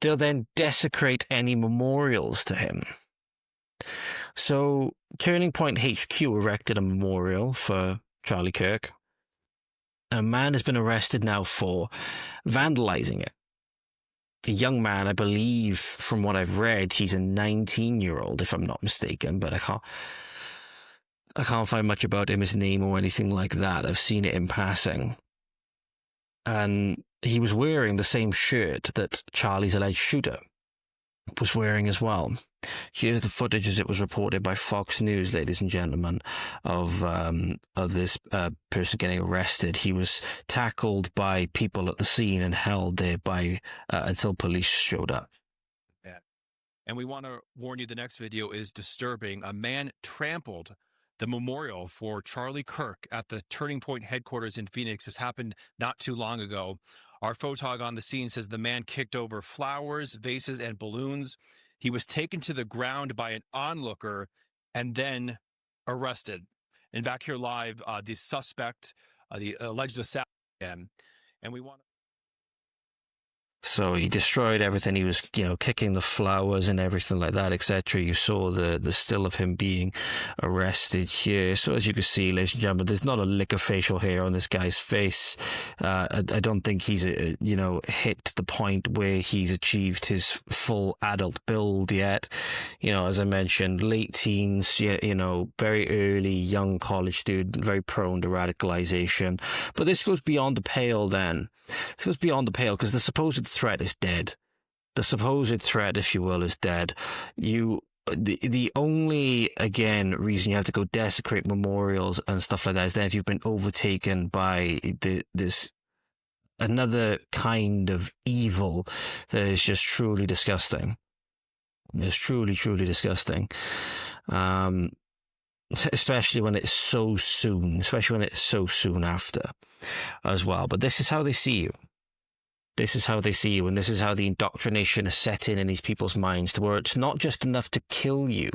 they'll then desecrate any memorials to him. So Turning Point HQ erected a memorial for Charlie Kirk. A man has been arrested now for vandalizing it. A young man, I believe, from what I've read, he's a 19-year-old, if I'm not mistaken, but I can't find much about him, his name or anything like that. I've seen it in passing. And he was wearing the same shirt that Charlie's alleged shooter was wearing as well. Here's the footage as it was reported by Fox News, ladies and gentlemen, of this person getting arrested. He was tackled by people at the scene and held there by until police showed up. Yeah. And we want to warn you, the next video is disturbing. A man trampled the memorial for Charlie Kirk at the Turning Point headquarters in Phoenix. This happened not too long ago. Our photog on the scene says the man kicked over flowers, vases, and balloons. He was taken to the ground by an onlooker and then arrested. And back here live, the suspect, the alleged assassin, and we want to... So he destroyed everything. He was, kicking the flowers and everything like that, etc. You saw the still of him being arrested here. So as you can see, ladies and gentlemen, there's not a lick of facial hair on this guy's face. I don't think he's, hit the point where he's achieved his full adult build yet. As I mentioned, late teens, very early young college student, very prone to radicalization. But this goes beyond the pale then. This goes beyond the pale because the supposed threat is dead. The supposed threat, if you will, is dead. The only, again, reason you have to go desecrate memorials and stuff like that is that if you've been overtaken by this another kind of evil that is just truly disgusting. It's truly, truly disgusting. Especially when it's so soon, after as well. But this is how they see you. This is how they see you, and this is how the indoctrination is set in these people's minds, to where it's not just enough to kill you.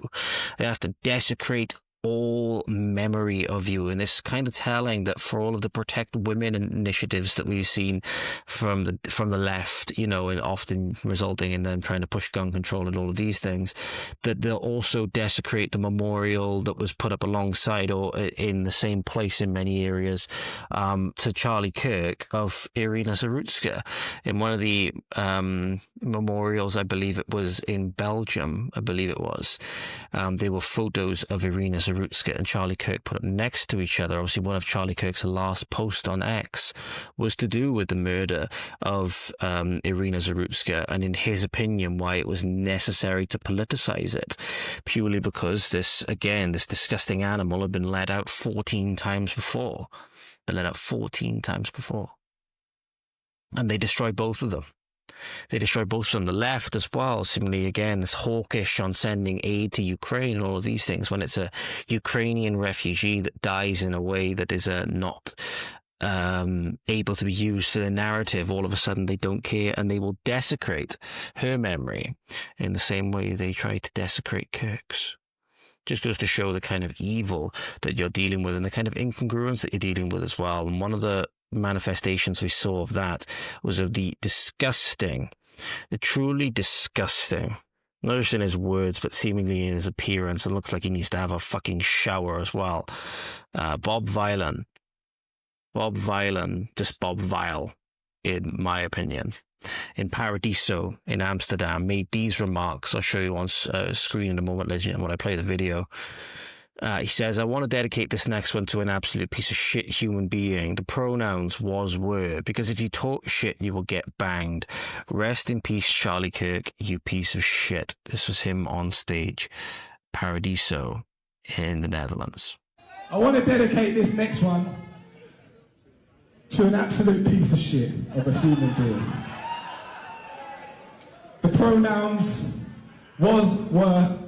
They have to desecrate all memory of you. And it's kind of telling that for all of the protect women initiatives that we've seen from the left, and often resulting in them trying to push gun control and all of these things, that they'll also desecrate the memorial that was put up alongside or in the same place in many areas to Charlie Kirk of Irina Zarutska. In one of the memorials, I believe it was in Belgium, there were photos of Irina Zarutska and Charlie Kirk put up next to each other. Obviously, one of Charlie Kirk's last posts on X was to do with the murder of Irina Zarutska, and in his opinion, why it was necessary to politicize it, purely because this disgusting animal had been let out 14 times before. And they destroyed both of them. They destroyed both from the left as well. Similarly, again, this hawkish on sending aid to Ukraine and all of these things, when it's a Ukrainian refugee that dies in a way that is not able to be used for the narrative, all of a sudden they don't care and they will desecrate her memory in the same way they tried to desecrate Kirk's. Just goes to show the kind of evil that you're dealing with and the kind of incongruence that you're dealing with as well. And one of the manifestations we saw of that was of the truly disgusting, not just in his words, but seemingly in his appearance. It looks like he needs to have a fucking shower as well. Bob Vile, in my opinion, in Paradiso in Amsterdam, made these remarks. I'll show you on screen in a moment, legend, when I play the video. He says, I want to dedicate this next one to an absolute piece of shit human being. The pronouns was, were, because if you talk shit, you will get banged. Rest in peace, Charlie Kirk, you piece of shit. This was him on stage, Paradiso in the Netherlands. I want to dedicate this next one to an absolute piece of shit of a human being. The pronouns was, were,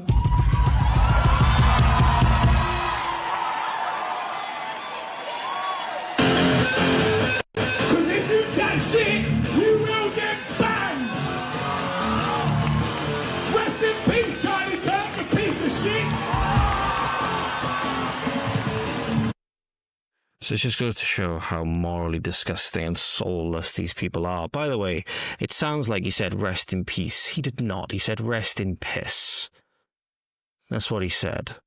shit, you will get banned! Rest in peace, Charlie Kirk, you piece of shit! So it just goes to show how morally disgusting and soulless these people are. By the way, it sounds like he said rest in peace. He did not. He said rest in piss. That's what he said.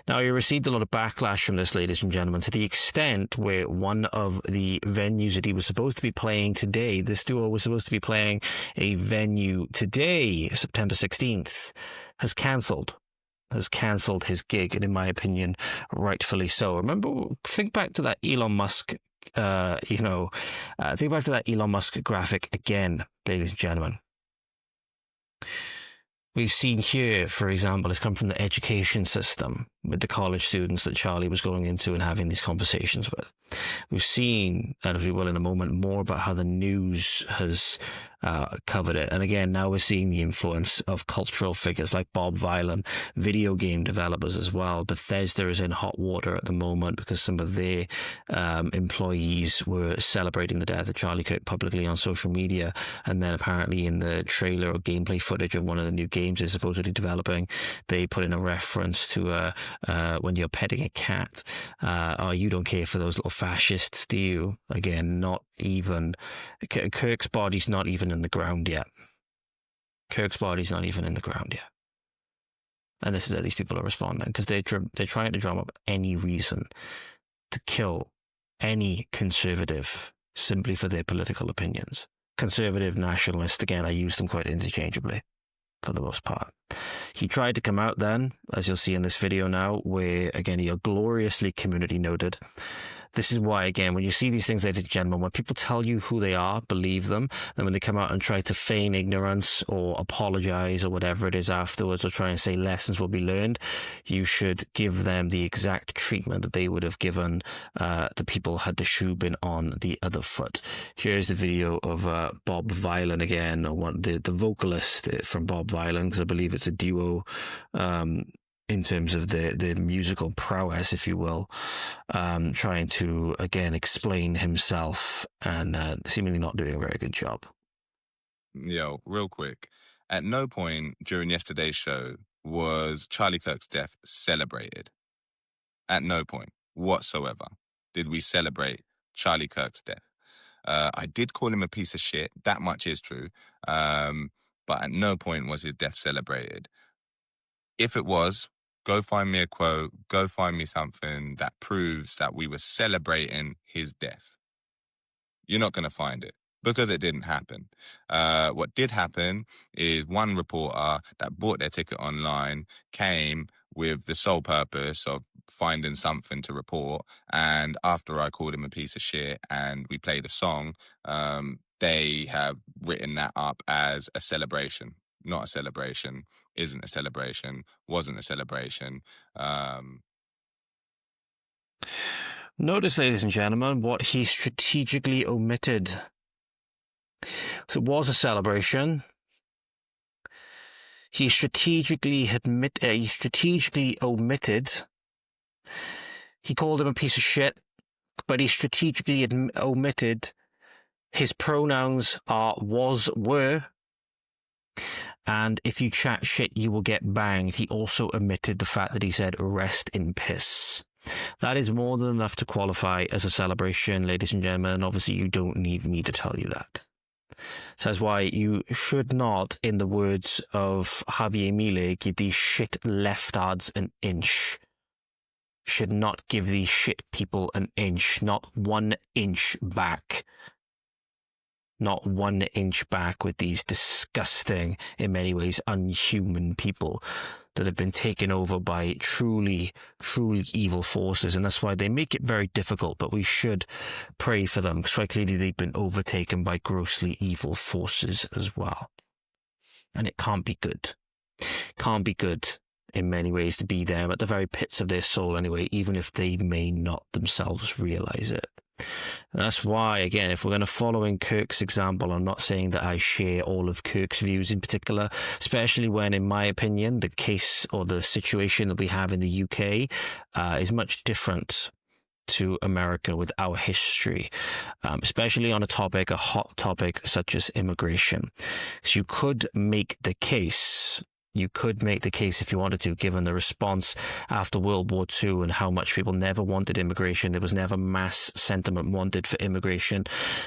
Now, he received a lot of backlash from this, ladies and gentlemen, to the extent where one of the venues that he was supposed to be playing today, this duo was supposed to be playing a venue today, September 16th, has cancelled his gig, and in my opinion, rightfully so. Remember, think back to that Elon Musk, think back to that Elon Musk graphic again, ladies and gentlemen. We've seen here, for example, it's come from the education system with the college students that Charlie was going into and having these conversations with. We've seen, and as we will in a moment, more about how the news has covered it. And again, now we're seeing the influence of cultural figures like Bob Vylan, video game developers as well. Bethesda is in hot water at the moment because some of their employees were celebrating the death of Charlie Kirk publicly on social media. And then apparently in the trailer or gameplay footage of one of the new games they're supposedly developing, they put in a reference to when you're petting a cat, you don't care for those little fascists, do you? Again, not even... Kirk's body's not even in the ground yet. Kirk's body's not even in the ground yet. And this is how these people are responding, because they're trying to drum up any reason to kill any conservative simply for their political opinions. Conservative, nationalist, again, I use them quite interchangeably for the most part. He tried to come out then, as you'll see in this video now, where, again, he gloriously community noted. This is why, again, when you see these things, ladies and gentlemen, when people tell you who they are, believe them. And when they come out and try to feign ignorance or apologize or whatever it is afterwards, or try and say lessons will be learned, you should give them the exact treatment that they would have given the people had the shoe been on the other foot. Here's the video of Bob Vylan again, the vocalist from Bob Vylan, because I believe it's a duo, in terms of the musical prowess, if you will, trying to, again, explain himself and seemingly not doing a very good job. Yo, real quick. At no point during yesterday's show was Charlie Kirk's death celebrated. At no point whatsoever did we celebrate Charlie Kirk's death. I did call him a piece of shit. That much is true. But at no point was his death celebrated. If it was, go find me a quote, go find me something that proves that we were celebrating his death. You're not going to find it because it didn't happen. What did happen is one reporter that bought their ticket online came with the sole purpose of finding something to report. And after I called him a piece of shit and we played a song, they have written that up as a celebration. Not a celebration, isn't a celebration, wasn't a celebration. Notice, ladies and gentlemen, what he strategically omitted. So it was a celebration. He strategically omitted. He called him a piece of shit, but he strategically omitted his pronouns are was, were. And if you chat shit, you will get banged. He also omitted the fact that he said rest in piss. That is more than enough to qualify as a celebration, ladies and gentlemen, and obviously you don't need me to tell you that. So that's why you should not, in the words of Javier Milei, give these shit leftards an inch. Should not give these shit people an inch, not 1 inch back. Not 1 inch back with these disgusting, in many ways, unhuman people that have been taken over by truly, truly evil forces. And that's why they make it very difficult, but we should pray for them, because quite clearly they've been overtaken by grossly evil forces as well. And it can't be good. Can't be good in many ways to be there at the very pits of their soul anyway, even if they may not themselves realize it. And that's why, again, if we're going to follow in Kirk's example, I'm not saying that I share all of Kirk's views in particular, especially when, in my opinion, the case or the situation that we have in the UK is much different to America with our history, especially on a hot topic such as immigration. So you could make the case You could make the case if you wanted to, given the response after World War II and how much people never wanted immigration. There was never mass sentiment wanted for immigration,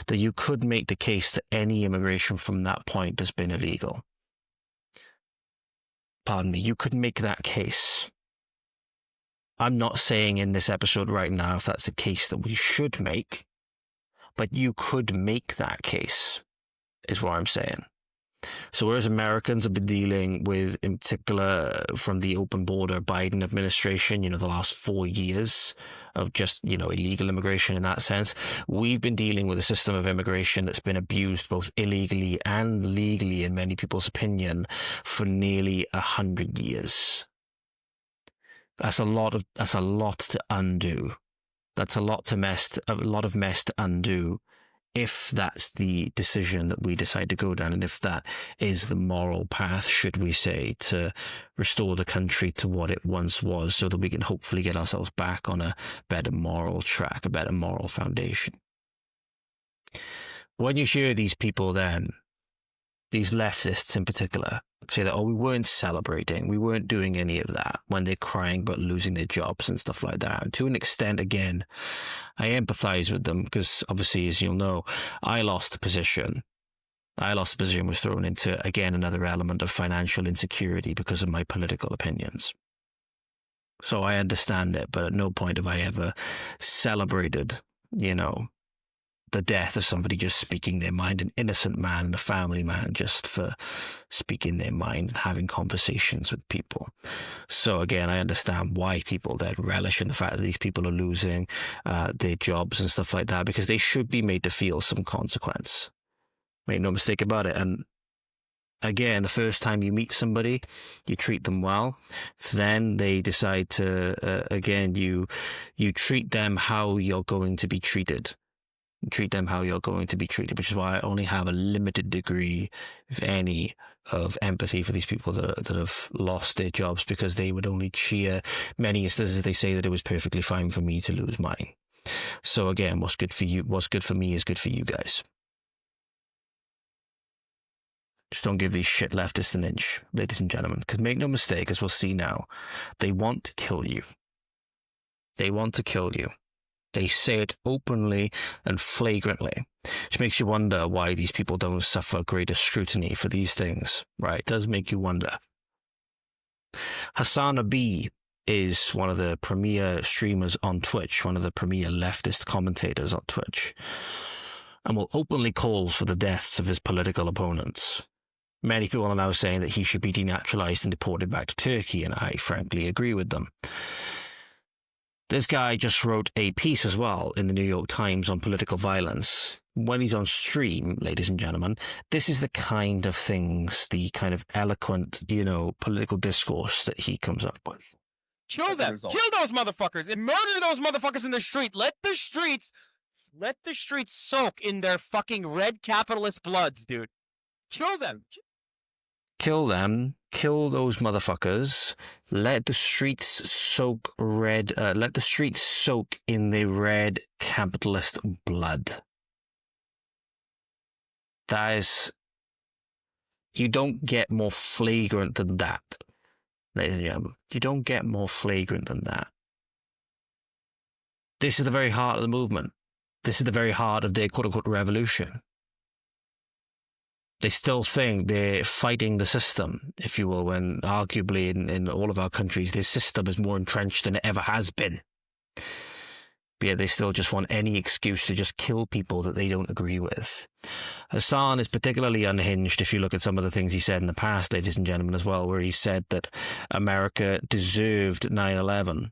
that you could make the case that any immigration from that point has been illegal. Pardon me, you could make that case. I'm not saying in this episode right now if that's a case that we should make, but you could make that case, is what I'm saying. So whereas Americans have been dealing with, in particular, from the open border Biden administration, the last 4 years of just, illegal immigration in that sense, we've been dealing with a system of immigration that's been abused both illegally and legally, in many people's opinion, for nearly 100 years. That's a lot to undo. That's a lot of mess to undo, if that's the decision that we decide to go down, and if that is the moral path, should we say, to restore the country to what it once was, so that we can hopefully get ourselves back on a better moral track, a better moral foundation. When you hear these people then, these leftists in particular, say that, we weren't celebrating, we weren't doing any of that, when they're crying about losing their jobs and stuff like that. And to an extent, again, I empathize with them, because obviously, as you'll know, I lost the position, was thrown into, again, another element of financial insecurity because of my political opinions. So I understand it, but at no point have I ever celebrated, the death of somebody just speaking their mind, an innocent man and a family man, just for speaking their mind and having conversations with people. So again, I understand why people then relish in the fact that these people are losing their jobs and stuff like that, because they should be made to feel some consequence. Make no mistake about it. And again, the first time you meet somebody, you treat them well. Then they decide to, you treat them how you're going to be treated. Treat them how you're going to be treated, which is why I only have a limited degree, if any, of empathy for these people that have lost their jobs, because they would only cheer. Many instances they say that it was perfectly fine for me to lose mine. So again, what's good for you, what's good for me is good for you guys. Just don't give these shit leftists an inch, ladies and gentlemen, because make no mistake, as we'll see now, they want to kill you. They want to kill you. They say it openly and flagrantly, which makes you wonder why these people don't suffer greater scrutiny for these things, right? It does make you wonder. Hassan Abi is one of the premier streamers on Twitch, one of the premier leftist commentators on Twitch, and will openly call for the deaths of his political opponents. Many people are now saying that he should be denaturalized and deported back to Turkey, and I frankly agree with them. This guy just wrote a piece as well in the New York Times on political violence. When he's on stream, ladies and gentlemen, this is the kind of things, the kind of eloquent, political discourse that he comes up with. Kill them. Kill those motherfuckers and murder those motherfuckers in the street. Let the streets soak in their fucking red capitalist bloods, dude. Kill them. Kill them. Kill those motherfuckers. Let the streets soak red. Let the streets soak in the red capitalist blood. That is. You don't get more flagrant than that, ladies and gentlemen. You don't get more flagrant than that. This is the very heart of the movement. This is the very heart of their quote-unquote revolution. They still think they're fighting the system, if you will, when arguably in all of our countries, this system is more entrenched than it ever has been. But yet they still just want any excuse to just kill people that they don't agree with. Hassan is particularly unhinged if you look at some of the things he said in the past, ladies and gentlemen, as well, where he said that America deserved 9/11.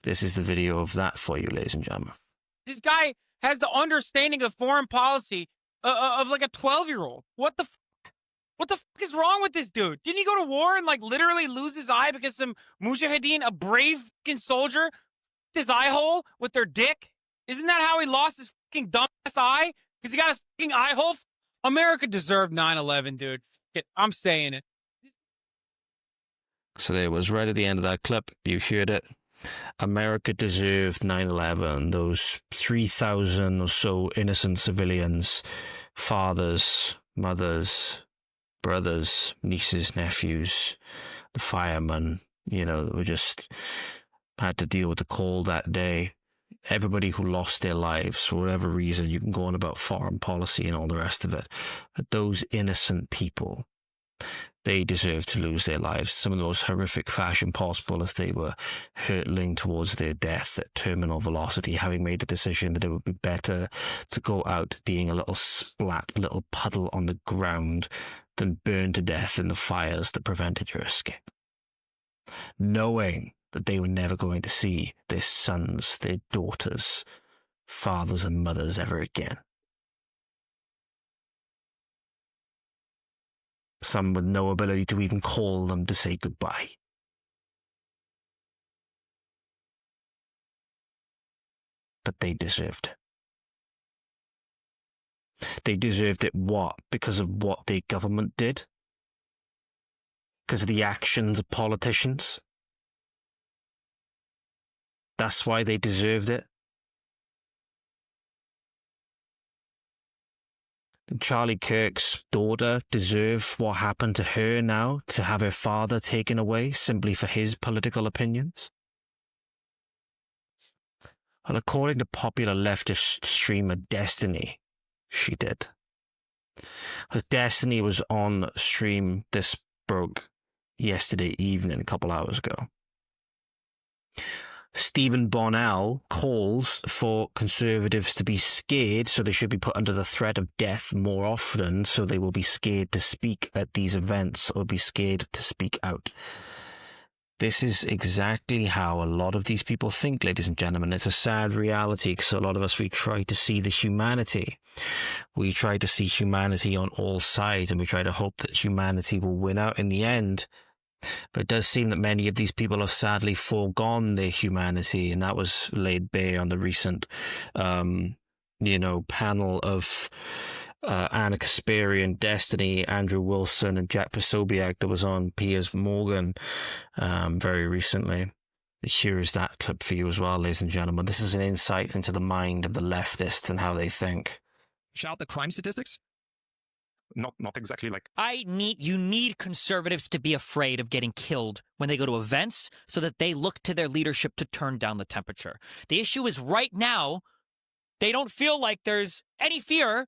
This is the video of that for you, ladies and gentlemen. This guy has the understanding of foreign policy of like a 12-year-old. What the fuck is wrong with this dude? Didn't he go to war and like literally lose his eye because some mujahideen, a brave fucking soldier, his eye hole with their dick? Isn't that how he lost his fucking dumbass eye? Because he got his fucking eye hole? America deserved 9/11, dude. I'm saying it. So there it was, right at the end of that clip. You heard it. America deserved 9/11. Those 3,000 or so innocent civilians, fathers, mothers, brothers, nieces, nephews, the firemen, were just had to deal with the cold that day. Everybody who lost their lives for whatever reason, you can go on about foreign policy and all the rest of it, but those innocent people, they deserve to lose their lives, some of the most horrific fashion possible, as they were hurtling towards their death at terminal velocity, having made the decision that it would be better to go out being a little splat, a little puddle on the ground, than burn to death in the fires that prevented your escape. Knowing that they were never going to see their sons, their daughters, fathers and mothers ever again. Some with no ability to even call them to say goodbye. But they deserved it. They deserved it what? Because of what their government did? Because of the actions of politicians? That's why they deserved it? Did Charlie Kirk's daughter deserve what happened to her now, to have her father taken away simply for his political opinions? Well, according to popular leftist streamer Destiny, she did. As Destiny was on stream, this broke yesterday evening, a couple hours ago. Stephen Banal calls for conservatives to be scared, so they should be put under the threat of death more often, so they will be scared to speak at these events or be scared to speak out. This is exactly how a lot of these people think, ladies and gentlemen. It's a sad reality, because a lot of us, we try to see the humanity. We try to see humanity on all sides, and we try to hope that humanity will win out in the end. But it does seem that many of these people have sadly foregone their humanity, and that was laid bare on the recent, panel of Anna Kasparian, Destiny, Andrew Wilson, and Jack Posobiec that was on Piers Morgan very recently. Here is that clip for you as well, ladies and gentlemen. This is an insight into the mind of the leftists and how they think. Shout the crime statistics? Not exactly like... You need conservatives to be afraid of getting killed when they go to events so that they look to their leadership to turn down the temperature. The issue is right now, they don't feel like there's any fear.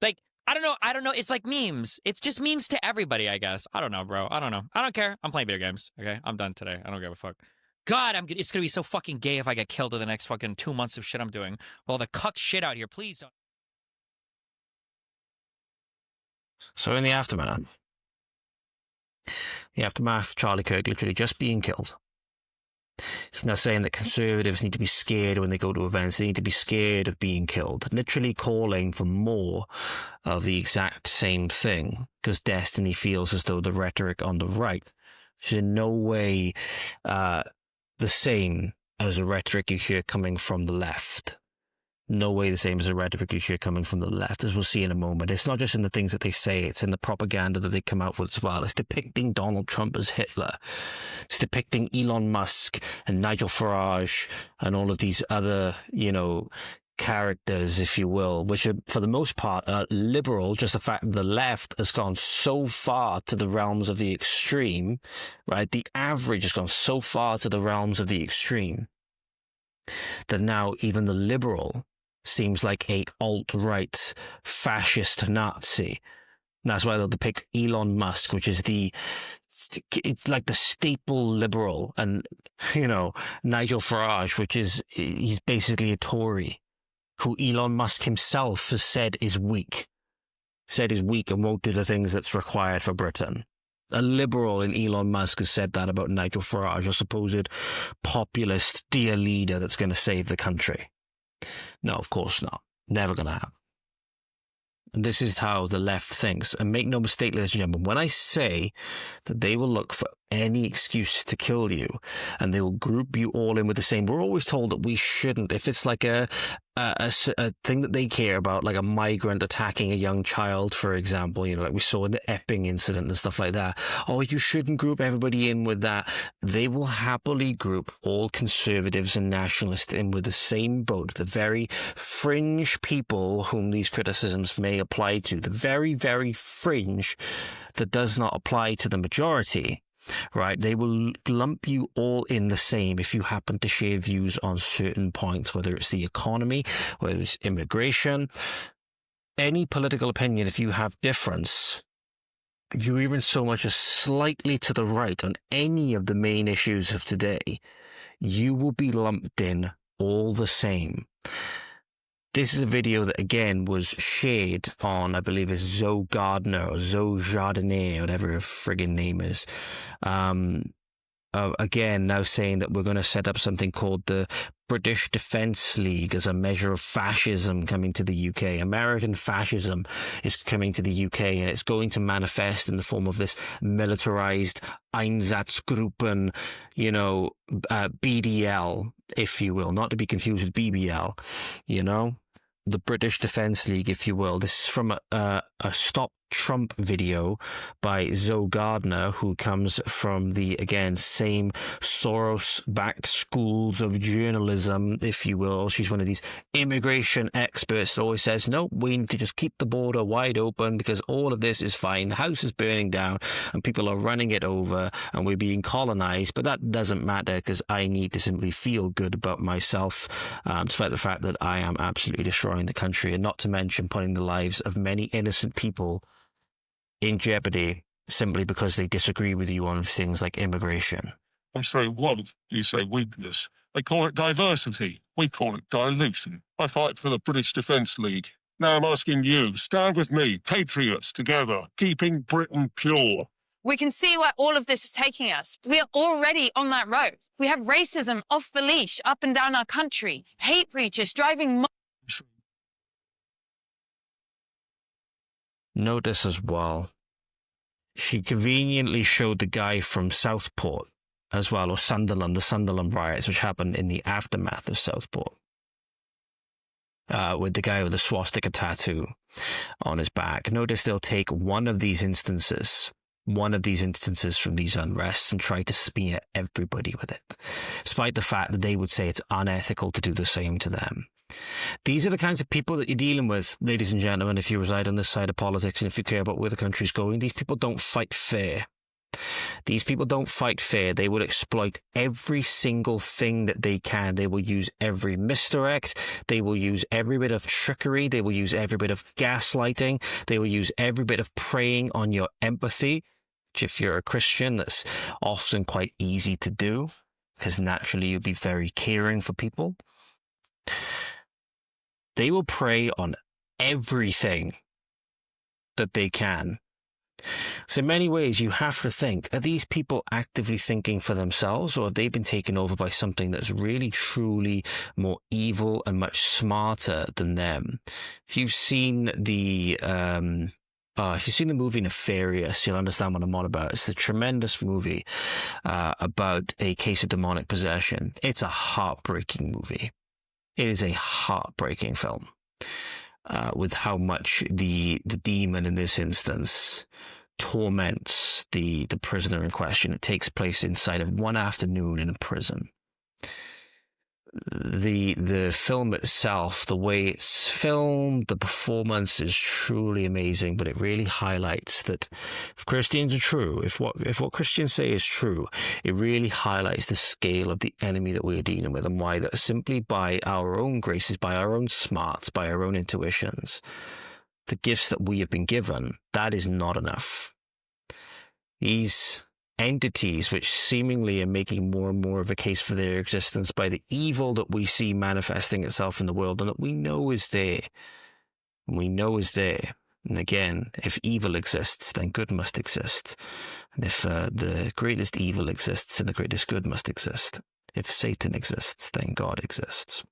Like, I don't know. It's like memes. It's just memes to everybody, I guess. I don't know, bro. I don't know. I don't care. I'm playing video games. Okay, I'm done today. I don't give a fuck. God, it's going to be so fucking gay if I get killed in the next fucking 2 months of shit I'm doing. Well, the cuck shit out here, please don't. So in the aftermath of Charlie Kirk literally just being killed, he's now saying that conservatives need to be scared when they go to events. They need to be scared of being killed. Literally calling for more of the exact same thing, because Destiny feels as though the rhetoric on the right is in no way the same as the rhetoric you hear coming from the left. No way the same as the rhetoric you hear coming from the left, as we'll see in a moment. It's not just in the things that they say, it's in the propaganda that they come out with as well. It's depicting Donald Trump as Hitler. It's depicting Elon Musk and Nigel Farage and all of these other, characters, if you will, which are, for the most part, liberal. Just the fact that the left has gone so far to the realms of the extreme, right? The average has gone so far to the realms of the extreme that now even the liberal seems like a alt-right fascist Nazi. And that's why they'll depict Elon Musk, which is it's like the staple liberal, and, Nigel Farage, he's basically a Tory, who Elon Musk himself has said is weak and won't do the things that's required for Britain. A liberal in Elon Musk has said that about Nigel Farage, a supposed populist dear leader that's going to save the country. No, of course not. Never going to happen. And this is how the left thinks. And make no mistake, ladies and gentlemen, when I say that they will look for any excuse to kill you and they will group you all in with the same, we're always told that we shouldn't. If it's like a a thing that they care about, like a migrant attacking a young child, for example, like we saw in the Epping incident and stuff like that. Oh, you shouldn't group everybody in with that. They will happily group all conservatives and nationalists in with the same boat. The very fringe people whom these criticisms may apply to, the very, very fringe that does not apply to the majority. Right, they will lump you all in the same if you happen to share views on certain points, whether it's the economy, whether it's immigration, any political opinion. If you have difference, if you're even so much as slightly to the right on any of the main issues of today, you will be lumped in all the same. This is a video that, again, was shared on, I believe it's Zoe Gardner or Zoe Jardinier, whatever her friggin' name is. Again, now saying that we're going to set up something called the British Defence League as a measure of fascism coming to the UK. American fascism is coming to the UK, and it's going to manifest in the form of this militarized Einsatzgruppen, BDL, if you will, not to be confused with BBL, the British Defence League, if you will. This is from a Stop Trump video by Zoe Gardner, who comes from the, again, same Soros-backed schools of journalism, if you will. She's one of these immigration experts that always says, no, we need to just keep the border wide open because all of this is fine. The house is burning down and people are running it over and we're being colonized, but that doesn't matter because I need to simply feel good about myself, despite the fact that I am absolutely destroying the country, and not to mention putting the lives of many innocent people in jeopardy simply because they disagree with you on things like immigration. I say want, you say weakness. They call it diversity. We call it dilution. I fight for the British Defence League. Now I'm asking you, stand with me, patriots together, keeping Britain pure. We can see where all of this is taking us. We are already on that road. We have racism off the leash up and down our country. Hate preachers driving... Notice as well, she conveniently showed the guy from Southport as well, or Sunderland, the Sunderland riots, which happened in the aftermath of Southport, with the guy with the swastika tattoo on his back. Notice they'll take one of these instances from these unrests and try to smear everybody with it, despite the fact that they would say it's unethical to do the same to them. These are the kinds of people that you're dealing with, ladies and gentlemen, if you reside on this side of politics and if you care about where the country's going. These people don't fight fair. These people don't fight fair. They will exploit every single thing that they can. They will use every misdirect. They will use every bit of trickery. They will use every bit of gaslighting. They will use every bit of preying on your empathy, which if you're a Christian, that's often quite easy to do because naturally you'll be very caring for people. They will prey on everything that they can. So in many ways, you have to think, are these people actively thinking for themselves, or have they been taken over by something that's really, truly more evil and much smarter than them? If you've seen the movie Nefarious, you'll understand what I'm on about. It's a tremendous movie about a case of demonic possession. It's a heartbreaking movie. It is a heartbreaking film with how much the demon in this instance torments the prisoner in question. It takes place inside of one afternoon in a prison. The film itself, the way it's filmed, the performance is truly amazing, but it really highlights that if Christians are true, if what Christians say is true, it really highlights the scale of the enemy that we are dealing with, and why that simply by our own graces, by our own smarts, by our own intuitions, the gifts that we have been given, that is not enough. These entities which seemingly are making more and more of a case for their existence by the evil that we see manifesting itself in the world and that we know is there. And again, if evil exists, then good must exist. And if the greatest evil exists, then the greatest good must exist. If Satan exists, then God exists.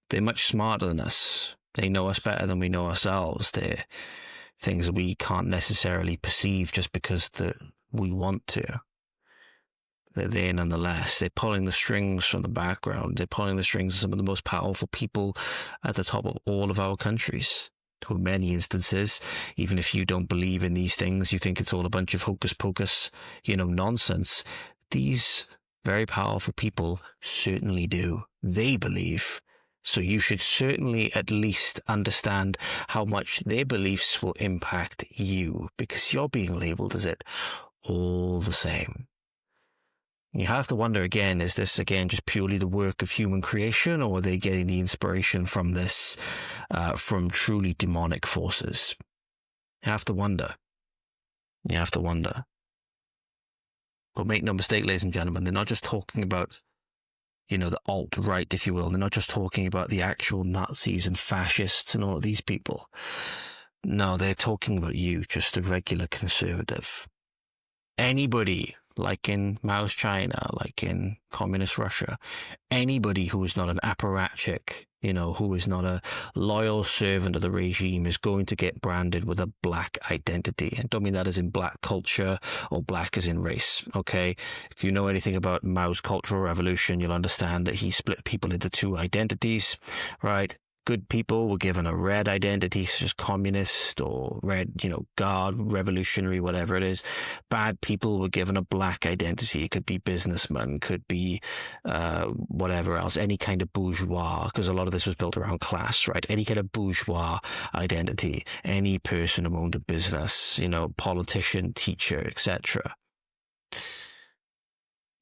They're much smarter than us. They know us better than we know ourselves. They're things that we can't necessarily perceive just because we want to. they're there nonetheless. They're pulling the strings from the background. They're pulling the strings of some of the most powerful people at the top of all of our countries. To many instances, even if you don't believe in these things, you think it's all a bunch of hocus pocus, nonsense. These very powerful people certainly do. They believe. So you should certainly at least understand how much their beliefs will impact you, because you're being labeled as it all the same. You have to wonder again, is this again just purely the work of human creation, or are they getting the inspiration from this, from truly demonic forces? You have to wonder. You have to wonder. But make no mistake, ladies and gentlemen, they're not just talking about, the alt-right, if you will. They're not just talking about the actual Nazis and fascists and all of these people. No, they're talking about you, just a regular conservative. Anybody, like in Mao's China, like in communist Russia, anybody who is not an apparatchik, who is not a loyal servant of the regime is going to get branded with a black identity. I don't mean that as in black culture or black as in race, okay? If you know anything about Mao's Cultural Revolution, you'll understand that he split people into two identities, right? Good people were given a red identity, such as communist or red, guard, revolutionary, whatever it is. Bad people were given a black identity. It could be businessmen, could be whatever else, any kind of bourgeois, because a lot of this was built around class, right? Any kind of bourgeois identity, any person who owned a business, politician, teacher, etc.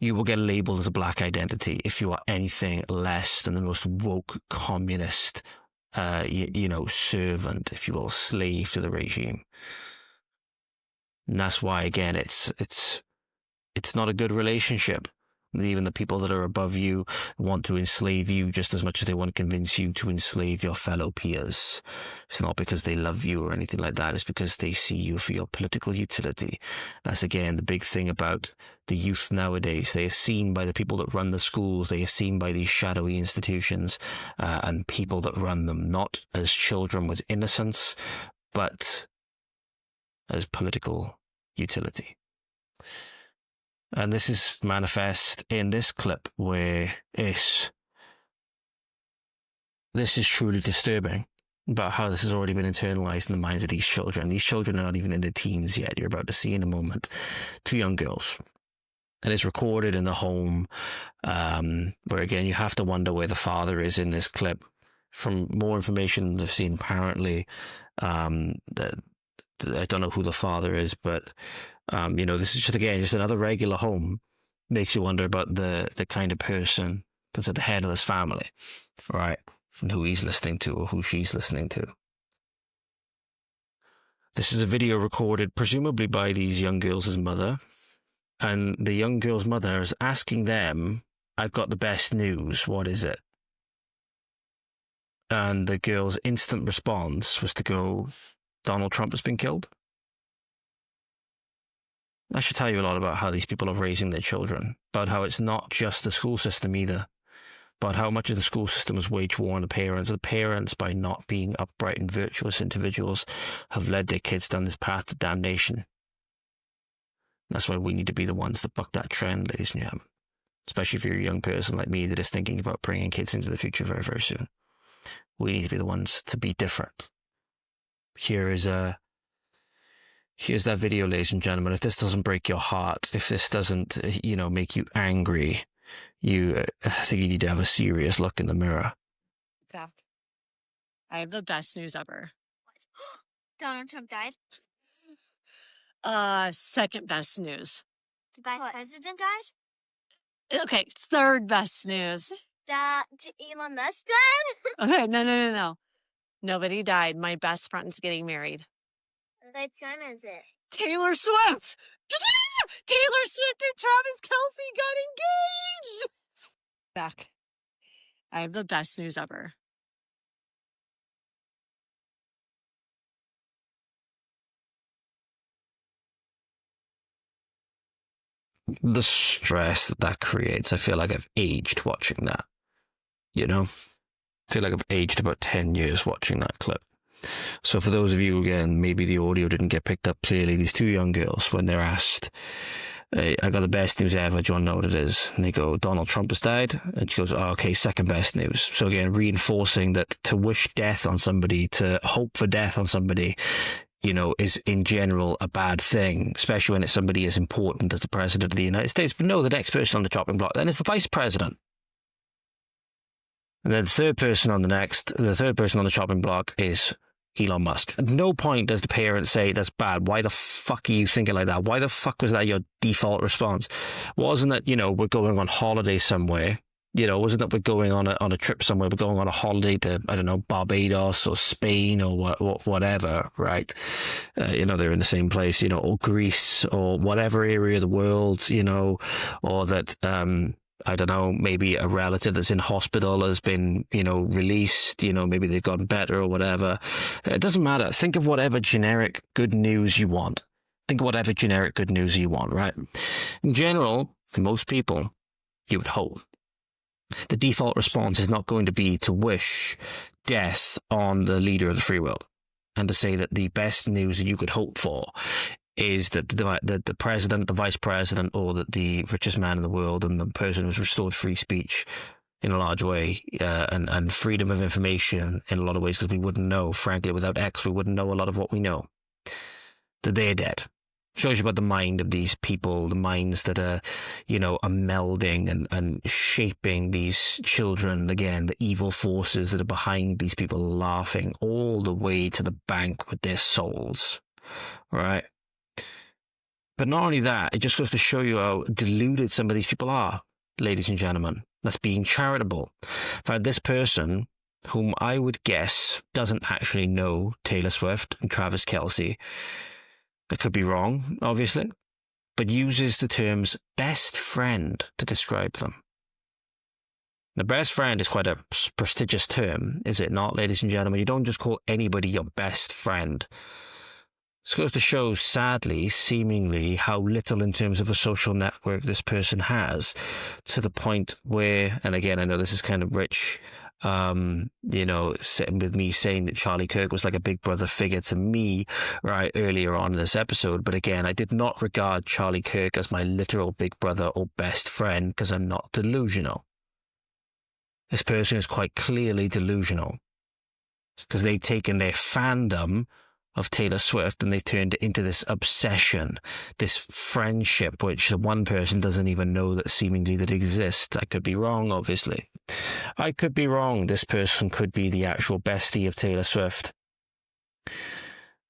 You will get labeled as a black identity if you are anything less than the most woke communist, servant, if you will, slave to the regime. And that's why, again, it's not a good relationship. Even the people that are above you want to enslave you just as much as they want to convince you to enslave your fellow peers. It's not because they love you or anything like that. It's because they see you for your political utility. That's, again, the big thing about the youth nowadays. They are seen by the people that run the schools. They are seen by these shadowy institutions and people that run them, not as children with innocence, but as political utility. And this is manifest in this clip where this is truly disturbing about how this has already been internalized in the minds of these children. These children are not even in their teens yet. You're about to see in a moment two young girls. And it's recorded in the home where, again, you have to wonder where the father is in this clip. From more information I've seen, apparently, that I don't know who the father is, but this is just another regular home. Makes you wonder about the kind of person that's at the head of this family, right? And who he's listening to or who she's listening to. This is a video recorded presumably by these young girls' mother. And the young girl's mother is asking them, "I've got the best news. What is it?" And the girl's instant response was to go, "Donald Trump has been killed." That should tell you a lot about how these people are raising their children, about how it's not just the school system either, but how much of the school system is wage war on the parents. The parents, by not being upright and virtuous individuals, have led their kids down this path to damnation. That's why we need to be the ones that buck that trend, ladies and gentlemen. Especially if you're a young person like me that is thinking about bringing kids into the future very, very soon. We need to be the ones to be different. Here's that video, ladies and gentlemen. If this doesn't break your heart, if this doesn't, make you angry, I think you need to have a serious look in the mirror. Beth, I have the best news ever. Donald Trump died? Second best news. The vice president died? Okay, third best news. Elon Musk died? Okay, no. Nobody died. My best friend's getting married. Which one is it? Taylor Swift! Taylor Swift and Travis Kelce got engaged! Back. I have the best news ever. The stress that creates, I feel like I've aged watching that. I feel like I've aged about 10 years watching that clip. So for those of you, again, maybe the audio didn't get picked up clearly, these two young girls, when they're asked, I got the best news ever. Do you want to know what it is? And they go, Donald Trump has died. And she goes, oh, okay, second best news. So again, reinforcing that to wish death on somebody, to hope for death on somebody, you know, is in general a bad thing, especially when it's somebody as important as the president of the United States. But no, the next person on the chopping block then is the vice president. And then the third person on the chopping block is Elon Musk. At no point does the parent say that's bad. Why the fuck are you thinking like that? Why the fuck was that your default response? Wasn't it, you know, we're going on holiday somewhere? You know, wasn't it we're going on a trip somewhere? We're going on a holiday to, I don't know, Barbados or Spain or whatever, right? You know, they're in the same place, you know, or Greece or whatever area of the world, you know, or that, I don't know, maybe a relative that's in hospital has been, you know, released, you know, maybe they've gotten better or whatever. It doesn't matter. Think of whatever generic good news you want. Think of whatever generic good news you want, right? In general, for most people, you would hope the default response is not going to be to wish death on the leader of the free world and to say that the best news that you could hope for is that the president, the vice president, or that the richest man in the world and the person who's restored free speech in a large way and freedom of information in a lot of ways, because we wouldn't know, frankly, without X, we wouldn't know a lot of what we know, that they're dead. Shows you about the mind of these people, the minds that are, you know, are melding and shaping these children, again, the evil forces that are behind these people laughing all the way to the bank with their souls, right? But not only that, it just goes to show you how deluded some of these people are, ladies and gentlemen. That's being charitable. In fact, this person, whom I would guess doesn't actually know Taylor Swift and Travis Kelce, I could be wrong, obviously, but uses the terms best friend to describe them. The best friend is quite a prestigious term, is it not, ladies and gentlemen? You don't just call anybody your best friend. This goes to show, sadly, seemingly, how little in terms of a social network this person has, to the point where, and again, I know this is kind of rich, you know, sitting with me saying that Charlie Kirk was like a big brother figure to me, right, earlier on in this episode. But again, I did not regard Charlie Kirk as my literal big brother or best friend because I'm not delusional. This person is quite clearly delusional because they've taken their fandom of Taylor Swift and they turned it into this obsession, this friendship, which the one person doesn't even know that seemingly that exists. I could be wrong, obviously. I could be wrong. This person could be the actual bestie of Taylor Swift.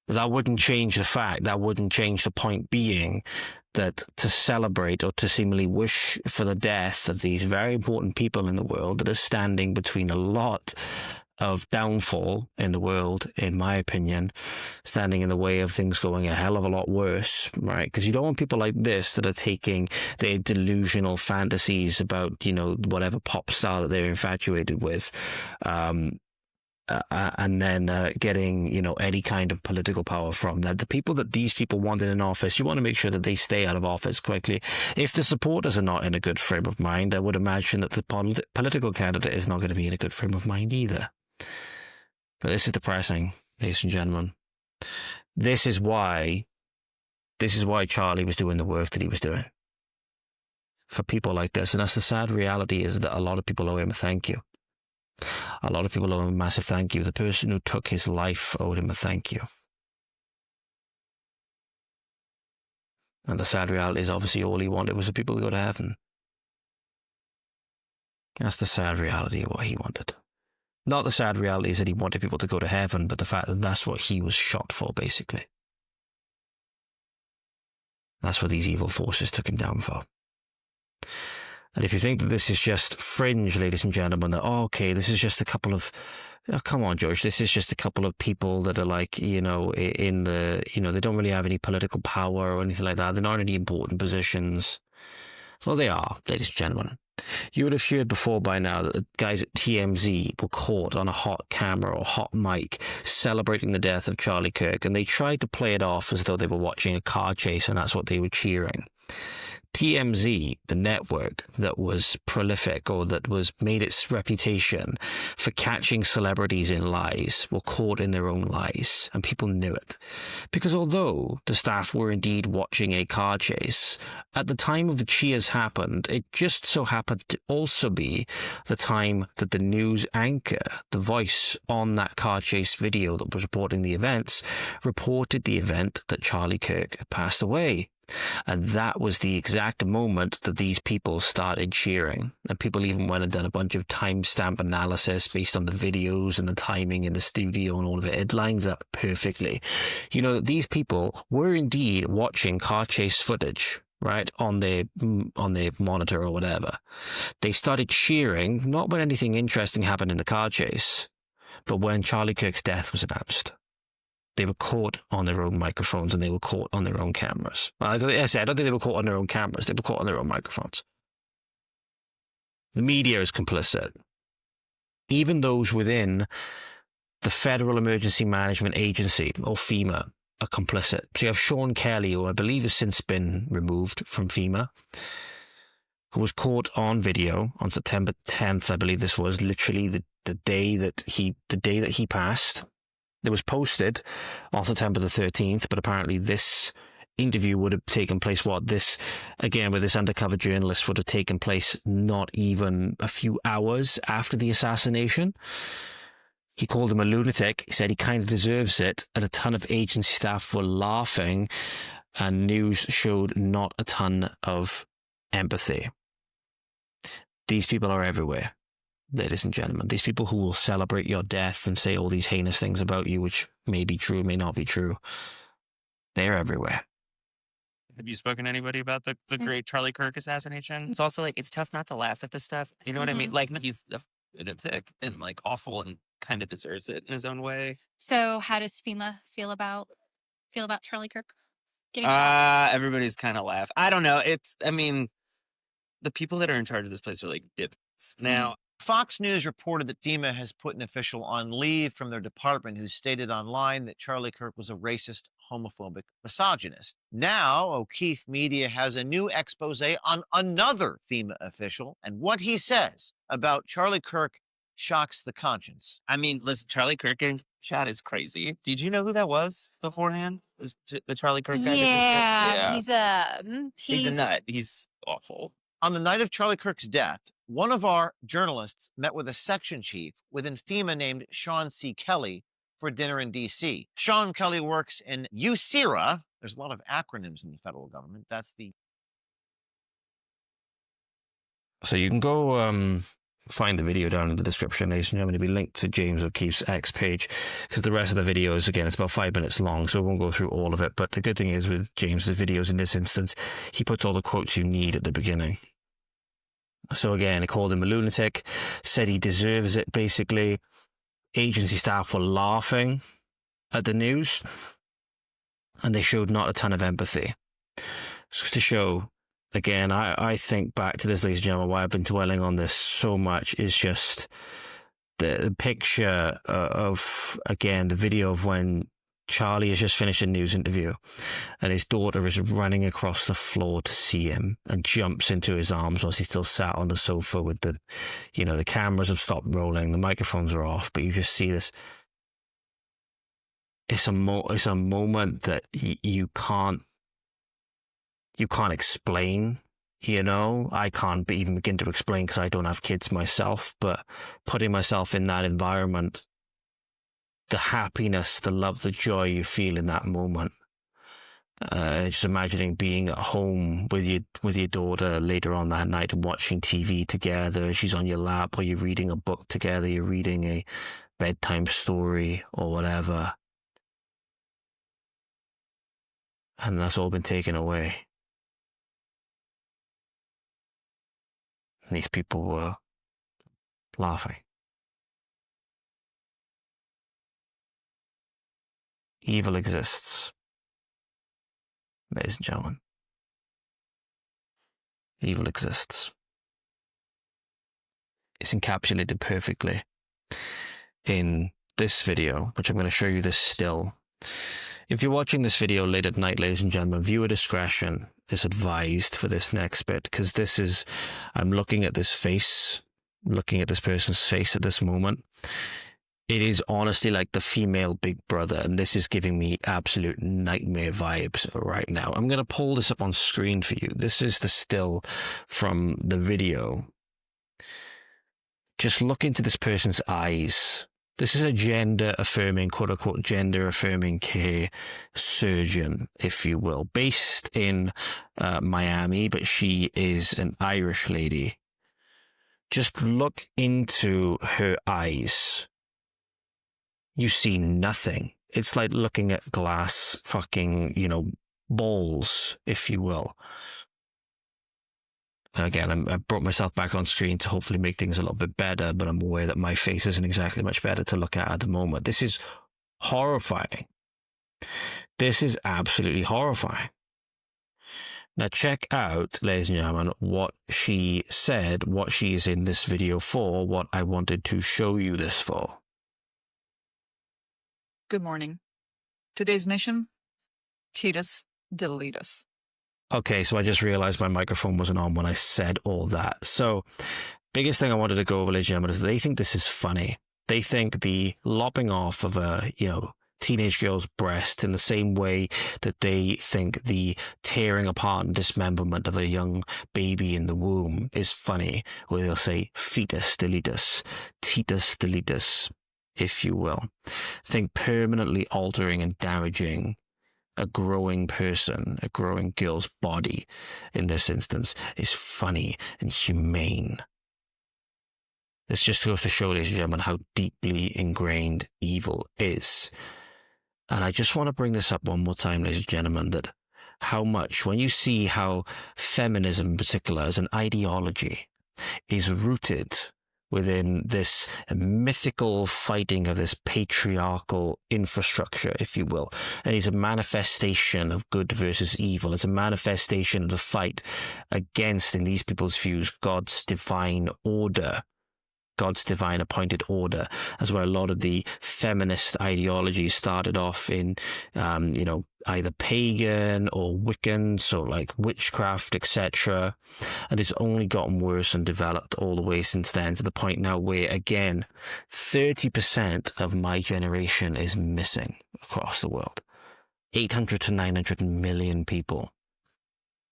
But that wouldn't change the fact, that wouldn't change the point being that to celebrate or to seemingly wish for the death of these very important people in the world that are standing between a lot of downfall in the world, in my opinion, standing in the way of things going a hell of a lot worse, right? Because you don't want people like this that are taking their delusional fantasies about, you know, whatever pop star that they're infatuated with, and then getting, you know, any kind of political power from them. The people that these people want in office, you want to make sure that they stay out of office quickly. If the supporters are not in a good frame of mind, I would imagine that the political candidate is not going to be in a good frame of mind either. But this is depressing, ladies and gentlemen. This is why Charlie was doing the work that he was doing. For people like this. And that's the sad reality, is that a lot of people owe him a thank you. A lot of people owe him a massive thank you. The person who took his life owed him a thank you. And the sad reality is obviously all he wanted was for people to go to heaven. That's the sad reality of what he wanted. Not the sad reality is that he wanted people to go to heaven, but the fact that that's what he was shot for, basically. That's what these evil forces took him down for. And if you think that this is just fringe, ladies and gentlemen, that, oh, okay, this is just a couple of, oh, come on, George, this is just a couple of people that are like, you know, in the, you know, they don't really have any political power or anything like that. They're not in any important positions. Well, they are, ladies and gentlemen. You would have heard before by now that the guys at TMZ were caught on a hot camera or hot mic celebrating the death of Charlie Kirk, and they tried to play it off as though they were watching a car chase and that's what they were cheering. TMZ, the network that was prolific or that was made its reputation for catching celebrities in lies, were caught in their own lies, and people knew it. Because although the staff were indeed watching a car chase, at the time of the cheers happened, it just so happened to also be the time that the news anchor, the voice on that car chase video that was reporting the events, reported the event that Charlie Kirk had passed away. And that was the exact moment that these people started cheering. And people even went and done a bunch of timestamp analysis based on the videos and the timing in the studio and all of it. It lines up perfectly. You know, these people were indeed watching car chase footage, right, on their monitor or whatever. They started cheering, not when anything interesting happened in the car chase, but when Charlie Kirk's death was announced. They were caught on their own microphones and they were caught on their own cameras. Well, I don't think they were caught on their own cameras. They were caught on their own microphones. The media is complicit. Even those within the Federal Emergency Management Agency, or FEMA, are complicit. So you have Sean Kelly, who I believe has since been removed from FEMA, who was caught on video on September 10th, I believe this was, literally the day that he passed. It was posted on September the 13th, but apparently this interview would have taken place, with this undercover journalist, would have taken place not even a few hours after the assassination. He called him a lunatic. He said he kind of deserves it, and a ton of agency staff were laughing, and news showed not a ton of empathy. These people are everywhere. Ladies and gentlemen, these people who will celebrate your death and say all these heinous things about you, which may be true, may not be true, they're everywhere. Have you spoken to anybody about the great Charlie Kirk assassination? It's also like, it's tough not to laugh at this stuff. You know what I mean? Like, he's a lunatic and like awful and kind of deserves it in his own way. So how does FEMA feel about Charlie Kirk getting shot? Everybody's kind of laugh. I don't know. The people that are in charge of this place are like dips. Now, Fox News reported that FEMA has put an official on leave from their department who stated online that Charlie Kirk was a racist, homophobic misogynist. Now, O'Keefe Media has a new expose on another FEMA official, and what he says about Charlie Kirk shocks the conscience. I mean, listen, Charlie Kirk getting shot is crazy. Did you know who that was beforehand? The Charlie Kirk guy? Yeah, he's a nut. He's awful. On the night of Charlie Kirk's death, one of our journalists met with a section chief within FEMA named Sean C. Kelly for dinner in D.C. Sean Kelly works in USERA. There's a lot of acronyms in the federal government. That's the... So you can go find the video down in the description, ladies and gentlemen. It'll be linked to James O'Keefe's X page, because the rest of the video is, again, it's about 5 minutes long, so we won't go through all of it. But the good thing is with James's videos in this instance, he puts all the quotes you need at the beginning. So again, he called him a lunatic, said he deserves it, basically. Agency staff were laughing at the news, and they showed not a ton of empathy. Just to show, again, I think back to this, ladies and gentlemen, why I've been dwelling on this so much is just the picture of, again, the video of when Charlie has just finished a news interview and his daughter is running across the floor to see him and jumps into his arms whilst he's still sat on the sofa with the cameras have stopped rolling, the microphones are off, but you just see this. It's a moment that you can't explain. I can't even begin to explain because I don't have kids myself, but putting myself in that environment, the happiness, the love, the joy you feel in that moment. Just imagining being at home with your daughter later on that night and watching TV together. She's on your lap, or you're reading a book together. You're reading a bedtime story or whatever, and that's all been taken away. And these people were laughing. Evil exists, ladies and gentlemen. Evil exists. It's encapsulated perfectly in this video, which I'm going to show you this still. If you're watching this video late at night, ladies and gentlemen, viewer discretion is advised for this next bit, because this is, I'm looking at this face, looking at this person's face at this moment. It is honestly like the female Big Brother, and this is giving me absolute nightmare vibes right now. I'm going to pull this up on screen for you. This is the still from the video. Just look into this person's eyes. This is a gender-affirming, quote-unquote, gender-affirming care surgeon, if you will, based in Miami, but she is an Irish lady. Just look into her eyes. You see nothing. It's like looking at glass fucking, you know, balls, if you will. Again, I brought myself back on screen to hopefully make things a little bit better, but I'm aware that my face isn't exactly much better to look at the moment. This is horrifying. This is absolutely horrifying. Now check out, ladies and gentlemen, what she said, what she is in this video for, what I wanted to show you this for. Good morning. Today's mission, Titus Deletus. Okay, so I just realized my microphone wasn't on when I said all that. So, biggest thing I wanted to go over, ladies and gentlemen, is they think this is funny. They think the lopping off of a, you know, teenage girl's breast in the same way that they think the tearing apart and dismemberment of a young baby in the womb is funny, where they'll say fetus deletus, titus deletus, if you will. Think permanently altering and damaging a growing person, a growing girl's body, in this instance, is funny and humane. This just goes to show, ladies and gentlemen, how deeply ingrained evil is. And I just want to bring this up one more time, ladies and gentlemen, that how much, when you see how feminism in particular as an ideology is rooted within this mythical fighting of this patriarchal infrastructure, if you will. And it's a manifestation of good versus evil. It's a manifestation of the fight against, in these people's views, God's divine order, God's divine appointed order. That's where a lot of the feminist ideologies started off in, you know, either pagan or Wiccan, so like witchcraft, etc. And it's only gotten worse and developed all the way since then, to the point now where, again, 30% of my generation is missing across the world. 800 to 900 million people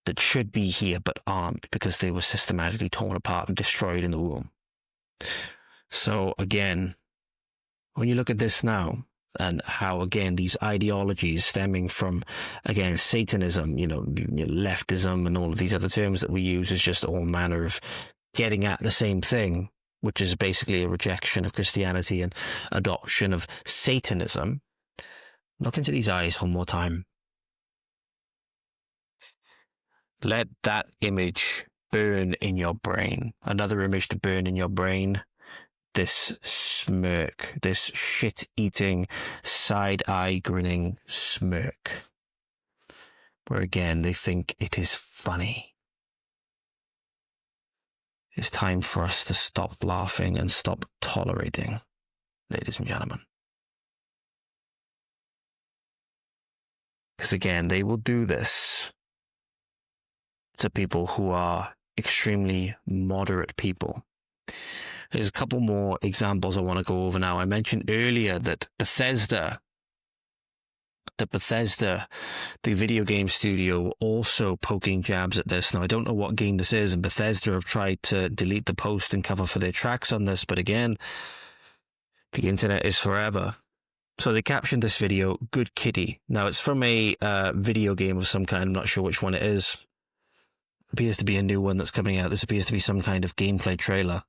that should be here but aren't, because they were systematically torn apart and destroyed in the womb. So again, when you look at this now, and how, again, these ideologies stemming from, again, Satanism, you know, leftism and all of these other terms that we use is just all manner of getting at the same thing, which is basically a rejection of Christianity and adoption of Satanism. Look into these eyes one more time. Let that image burn in your brain. Another image to burn in your brain. This smirk, this shit-eating, side-eye grinning smirk, where again they think it is funny. It's time for us to stop laughing and stop tolerating, ladies and gentlemen. Because again, they will do this to people who are extremely moderate people. There's a couple more examples I want to go over now. I mentioned earlier that Bethesda, the video game studio, were also poking jabs at this. Now, I don't know what game this is, and Bethesda have tried to delete the post and cover for their tracks on this, but again, the internet is forever. So they captioned this video, Good Kitty. Now, it's from a video game of some kind. I'm not sure which one it is. It appears to be a new one that's coming out. This appears to be some kind of gameplay trailer.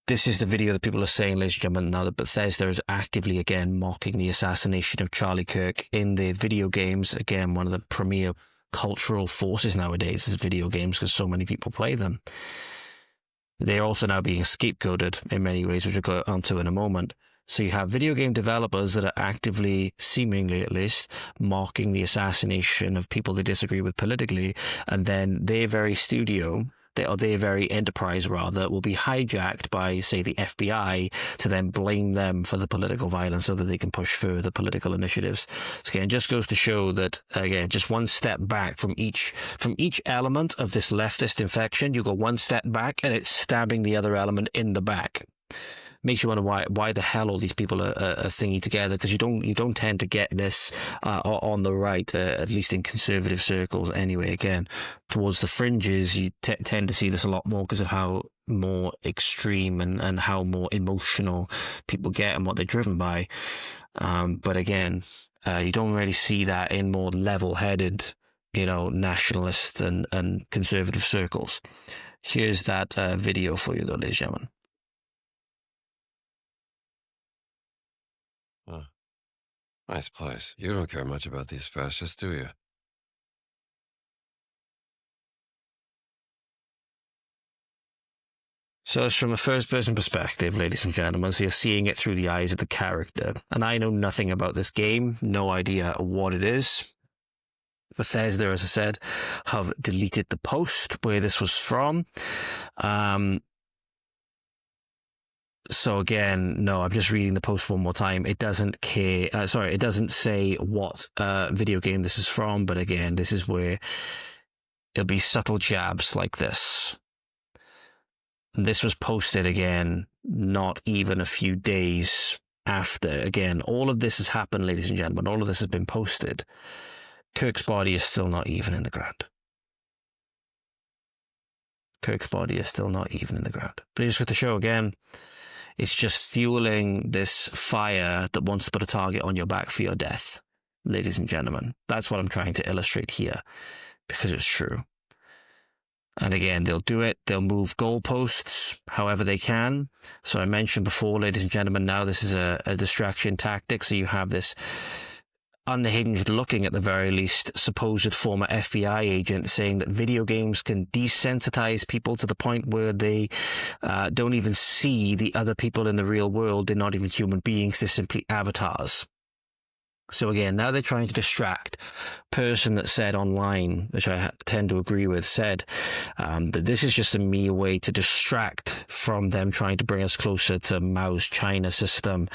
This is the video that people are saying, ladies and gentlemen, now that Bethesda is actively, again, mocking the assassination of Charlie Kirk in their video games. Again, one of the premier cultural forces nowadays is video games, because so many people play them. They're also now being scapegoated in many ways, which we'll go onto in a moment. So you have video game developers that are actively, seemingly at least, mocking the assassination of people they disagree with politically, and then their very studio, their very enterprise, rather, will be hijacked by, say, the FBI to then blame them for the political violence so that they can push further political initiatives. So again, it just goes to show that, again, just one step back from each element of this leftist infection, you go one step back and it's stabbing the other element in the back. Makes you wonder why the hell all these people are thingy together, because you don't tend to get this on the right, at least in conservative circles anyway. Again, towards the fringes, you tend to see this a lot more because of how more extreme and how more emotional people get and what they're driven by. But again, you don't really see that in more level-headed, nationalist and conservative circles. Here's that video for you, though, ladies and gentlemen. Huh. Nice place. You don't care much about these fascists, do you? So it's from a first-person perspective, ladies and gentlemen, so you're seeing it through the eyes of the character. And I know nothing about this game, no idea what it is. Bethesda, as I said, have deleted the post where this was from. So again, no, I'm just reading the post one more time. It doesn't care. It doesn't say what video game this is from. But again, this is where it'll be subtle jabs like this. And this was posted again, not even a few days after. Again, all of this has happened, ladies and gentlemen. All of this has been posted. Kirk's body is still not even in the ground. Kirk's body is still not even in the ground. But just with the show again, it's just fueling this fire that wants to put a target on your back for your death, ladies and gentlemen. That's what I'm trying to illustrate here, because it's true. And again, they'll do it. They'll move goalposts however they can. So I mentioned before, ladies and gentlemen, now this is a distraction tactic. So you have this unhinged looking, at the very least, supposed former FBI agent saying that video games can desensitize people to the point where they don't even see the other people in the real world. They're not even human beings. They're simply avatars. So again, now they're trying to distract. Person that said online, which I tend to agree with, said that this is just a mere way to distract from them trying to bring us closer to Mao's China system,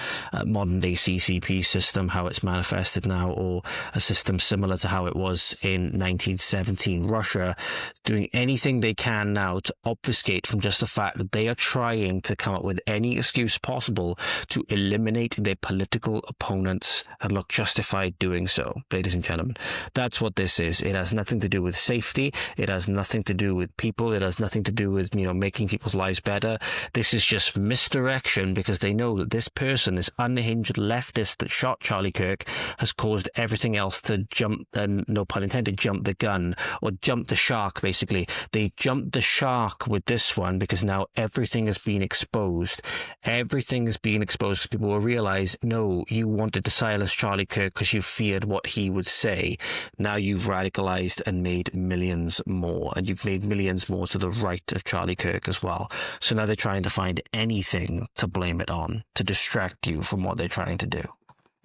modern day CCP system, how it's manifested now, or a system similar to how it was in 1917 Russia, doing anything they can now to obfuscate from just the fact that they are trying to come up with any excuse possible to eliminate their political opponents and look justified doing so, ladies and gentlemen. That's what this is. It has nothing to do with safety. It has nothing to do with people. It has nothing to do with, making people's lives better. This is just misdirection, because they know that this person, this unhinged leftist that shot Charlie Kirk, has caused everything else to jump, and no pun intended, jump the gun, or jump the shark, basically. They jumped the shark with this one because now everything has been exposed. Everything is being exposed because people will realize, no, you wanted to silence Charlie Kirk because you feared what he would say. Now you've radicalized and made millions more, and you've made millions more to the right of Charlie Kirk as well. So now they're trying to find anything to blame it on, to distract you from what they're trying to do.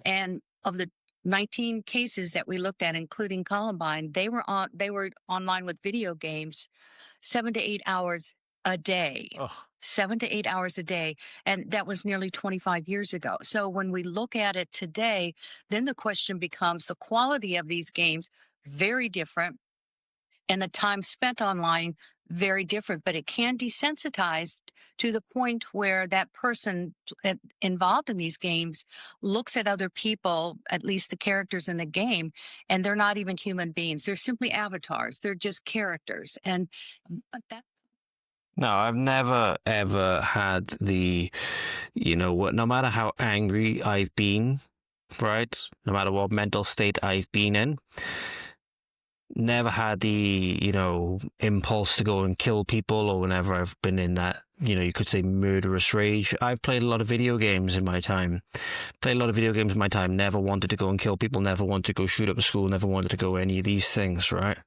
And of the 19 cases that we looked at, including Columbine, they were online with video games 7 to 8 hours a day. Oh. 7 to 8 hours a day. And that was nearly 25 years ago. So when we look at it today, then the question becomes the quality of these games, very different, and the time spent online, very different. But it can desensitize to the point where that person involved in these games looks at other people, at least the characters in the game, and they're not even human beings. They're simply avatars. They're just characters. And that. No, I've never, ever had the, no matter how angry I've been, right? No matter what mental state I've been in, never had the, impulse to go and kill people, or whenever I've been in that, you could say murderous rage. I've played a lot of video games in my time. Never wanted to go and kill people, never wanted to go shoot up a school, never wanted to go any of these things, right?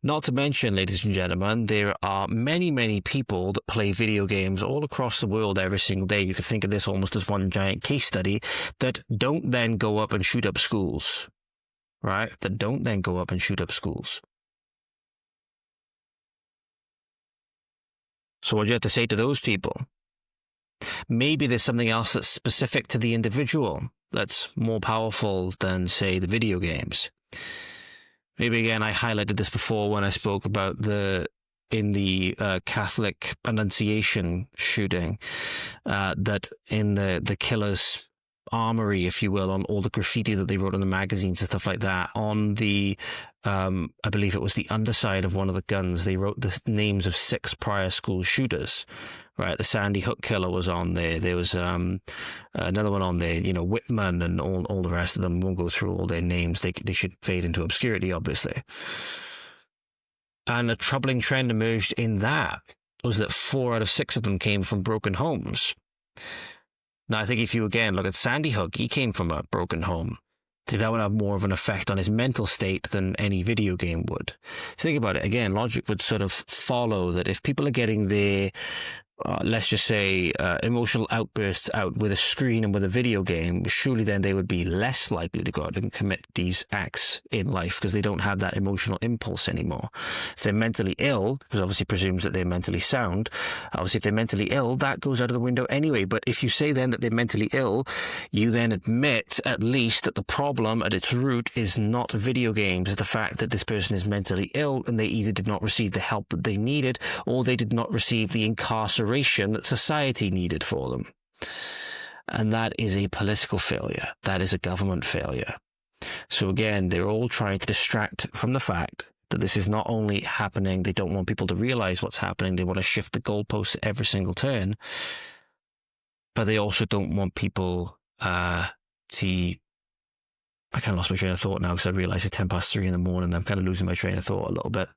Not to mention, ladies and gentlemen, there are many, many people that play video games all across the world every single day. You could think of this almost as one giant case study, that don't then go up and shoot up schools, right? So what do you have to say to those people? Maybe there's something else that's specific to the individual that's more powerful than, say, the video games. Maybe, again, I highlighted this before when I spoke about in the Catholic Annunciation shooting, that in the killer's armory, if you will, on all the graffiti that they wrote on the magazines and stuff like that, on the, I believe it was the underside of one of the guns, they wrote the names of 6 prior school shooters. Right, the Sandy Hook killer was on there. There was another one on there, you know, Whitman and all the rest of them. Won't go through all their names. They should fade into obscurity, obviously. And a troubling trend emerged in that was that 4 out of 6 of them came from broken homes. Now, I think if you, again, look at Sandy Hook, he came from a broken home. So that would have more of an effect on his mental state than any video game would. So think about it. Again, logic would sort of follow that if people are getting their let's just say, emotional outbursts out with a screen and with a video game, surely then they would be less likely to go out and commit these acts in life because they don't have that emotional impulse anymore. If they're mentally ill, because obviously presumes that they're mentally sound, obviously if they're mentally ill, that goes out of the window anyway. But if you say then that they're mentally ill, you then admit at least that the problem at its root is not video games, it's the fact that this person is mentally ill and they either did not receive the help that they needed or they did not receive the incarceration that society needed for them. And that is a political failure. That is a government failure. So again, they're all trying to distract from the fact that this is not only happening, they don't want people to realize what's happening, they want to shift the goalposts at every single turn, but they also don't want people to... I kind of lost my train of thought now because I realized it's 3:10 in the morning. I'm kind of losing my train of thought a little bit.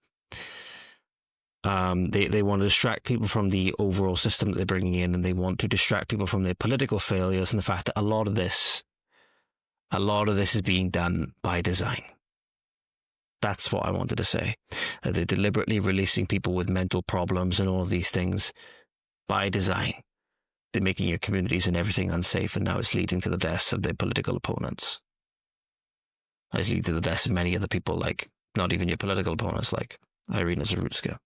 They want to distract people from the overall system that they're bringing in, and they want to distract people from their political failures and the fact that a lot of this is being done by design. That's what I wanted to say. They're deliberately releasing people with mental problems and all of these things by design. They're making your communities and everything unsafe, and now it's leading to the deaths of their political opponents. It's leading to the deaths of many other people, like not even your political opponents, like Irina Zarutska.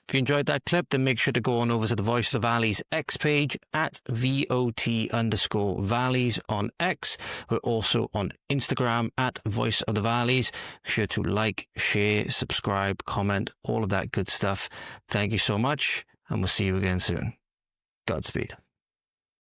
If you enjoyed that clip, then make sure to go on over to the Voice of the Valleys X page at VOT_Valleys on X. We're also on Instagram at Voice of the Valleys. Make sure to like, share, subscribe, comment, all of that good stuff. Thank you so much, and we'll see you again soon. Godspeed.